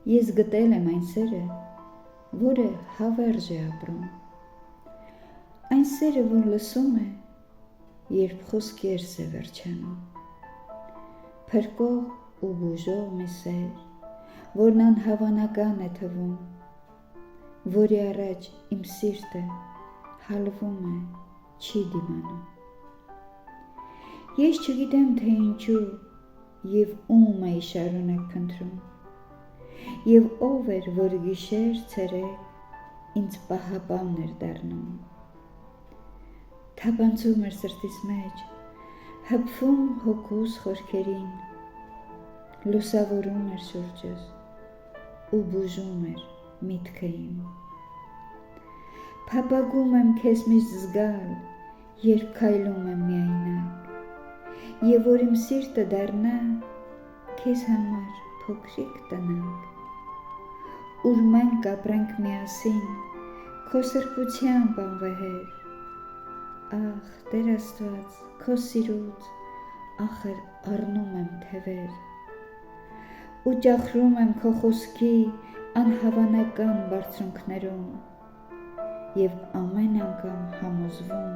Ես գտել եմ այն սերը, որը հավերժ է ապրում, այն սերը, որ լսում է, երբ խոսքերս է վերջանում, փրկող ու բուժող մի սեր, որն անհավանական է թվում, որի առաջ իմ սիրտը հալվում է, չի դիմանում։ Ես չգիտեմ, թե ինչու և ում էի շարունակ փնտրում, և ով էր, որ գիշեր ցերեկ ինձ պահապան էր դառնում, թափանցում էր սրտիս մեջ, հպվում հոգուս խորքերին, լուսավորում էր շուրջս ու բուժում էր միտքը իմ։ Փափագում եմ քեզ միշտ զգալ, երբ քայլում եմ միայնակ, և որ իմ սիրտը դառնա քեզ համար փոքրիկ տնակ, ուր մենք ապրենք միասին քո սրբությամբ անվեհեր, ախ Տեր Աստված, քո սիրուց ախր առնում եմ թևեր, ու ճախրում եմ քո խոսքի անհավանական բարձունքներում, և ամեն անգամ համոզվում,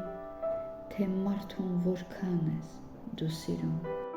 թե մարդուն որքան ես դու սիրում։